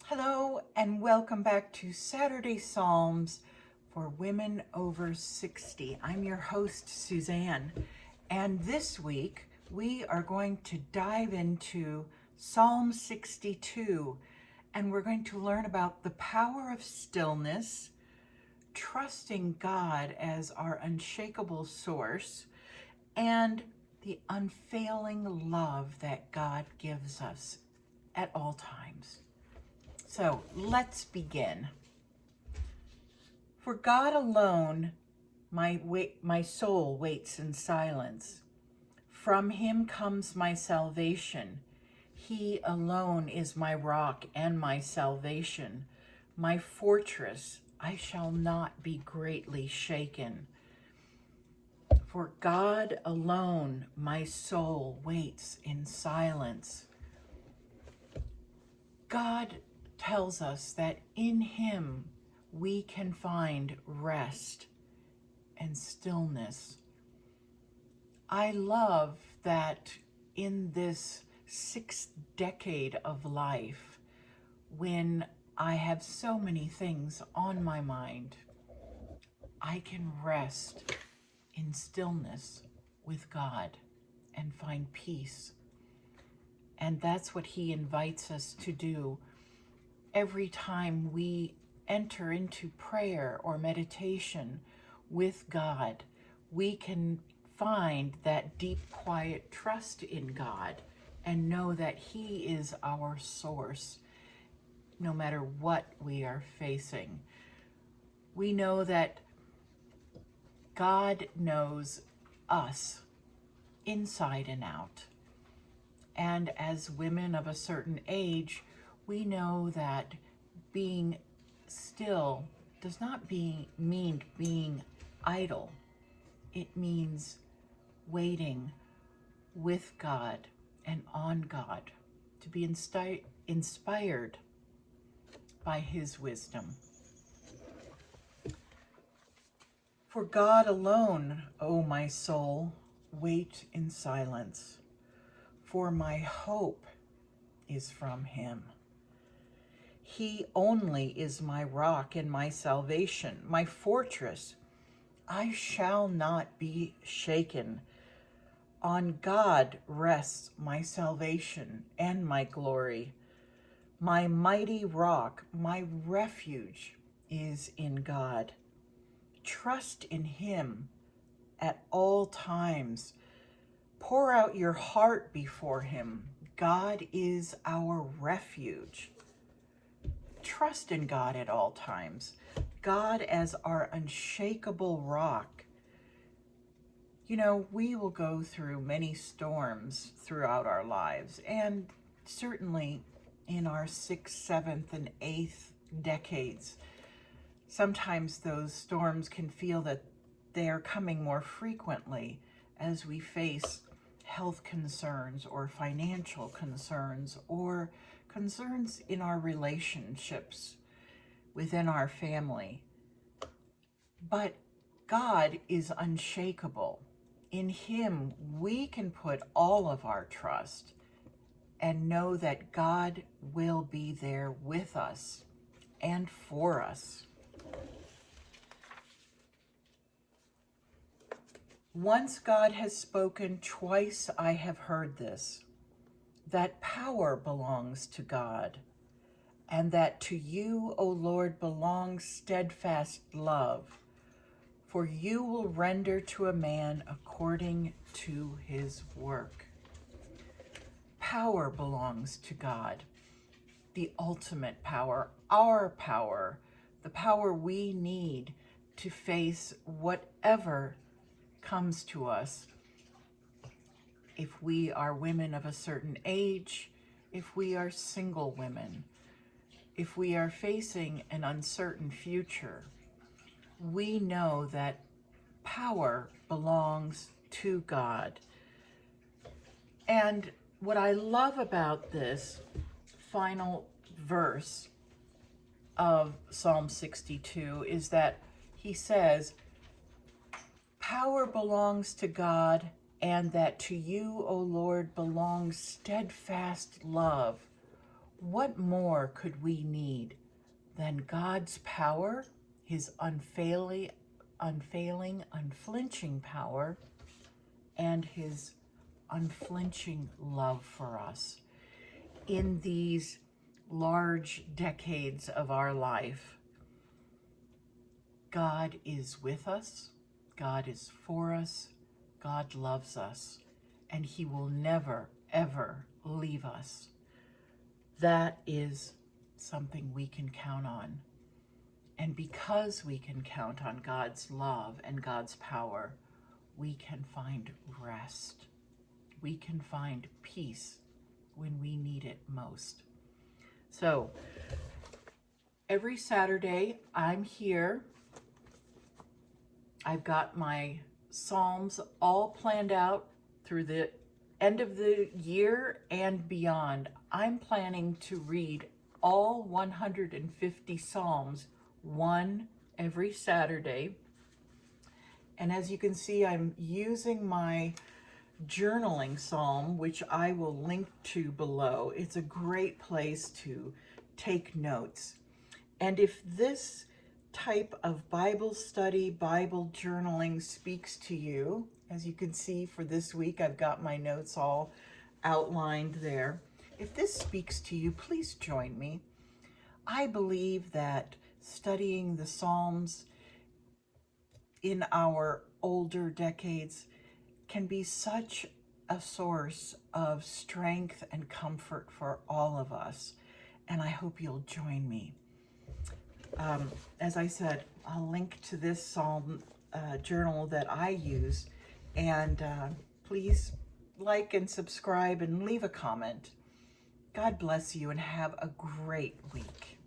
Hello and welcome back to Saturday Psalms for Women Over 60. I'm your host, Suzanne, and this week we are going to dive into Psalm 62, and we're going to learn about the power of stillness, trusting God as our unshakable source, and the unfailing love that God gives us at all times. So let's begin. For God alone, my soul waits in silence. From him comes my salvation. He alone is my rock and my salvation, my fortress. I shall not be greatly shaken. For God alone, my soul waits in silence. God tells us that in him we can find rest and stillness. I love that in this 6th decade of life, when I have so many things on my mind, I can rest in stillness with God and find peace. And that's what he invites us to do every time we enter into prayer or meditation with God. We can find that deep, quiet trust in God and know that he is our source no matter what we are facing. We know that God knows us inside and out. And as women of a certain age, we know that being still does not mean being idle. It means waiting with God and on God, to be inspired by his wisdom. For God alone, O my soul, wait in silence, for my hope is from him. He only is my rock and my salvation, my fortress. I shall not be shaken. On God rests my salvation and my glory. My mighty rock, my refuge is in God. Trust in him at all times. Pour out your heart before him. God is our refuge. Trust in God at all times. God as our unshakable rock. You know, we will go through many storms throughout our lives, and certainly in our 6th, 7th, and 8th decades, sometimes those storms can feel that they are coming more frequently as we face health concerns or financial concerns or concerns in our relationships within our family. But God is unshakable. In him, we can put all of our trust and know that God will be there with us and for us. Once God has spoken, twice I have heard this, that power belongs to God, and that to you, O Lord, belongs steadfast love, for you will render to a man according to his work. Power belongs to God, the ultimate power, our power, the power we need to face whatever comes to us. If we are women of a certain age, if we are single women, if we are facing an uncertain future, we know that power belongs to God. And what I love about this final verse of Psalm 62 is that he says, power belongs to God, and that to you, O Lord, belongs steadfast love. What more could we need than God's power, his unfailing, unflinching power, and his unflinching love for us in these large decades of our life? God is with us, God is for us, God loves us, and he will never, ever leave us. That is something we can count on. And because we can count on God's love and God's power, we can find rest. We can find peace when we need it most. So, every Saturday I'm here. I've got my Psalms all planned out through the end of the year and beyond. I'm planning to read all 150 Psalms, one every Saturday. And as you can see, I'm using my journaling psalm, which I will link to below. It's a great place to take notes. And if this type of Bible study, Bible journaling speaks to you, as you can see for this week, I've got my notes all outlined there. If this speaks to you, please join me. I believe that studying the Psalms in our older decades can be such a source of strength and comfort for all of us. And I hope you'll join me. As I said, I'll link to this Psalm journal that I use. And please like and subscribe and leave a comment. God bless you and have a great week.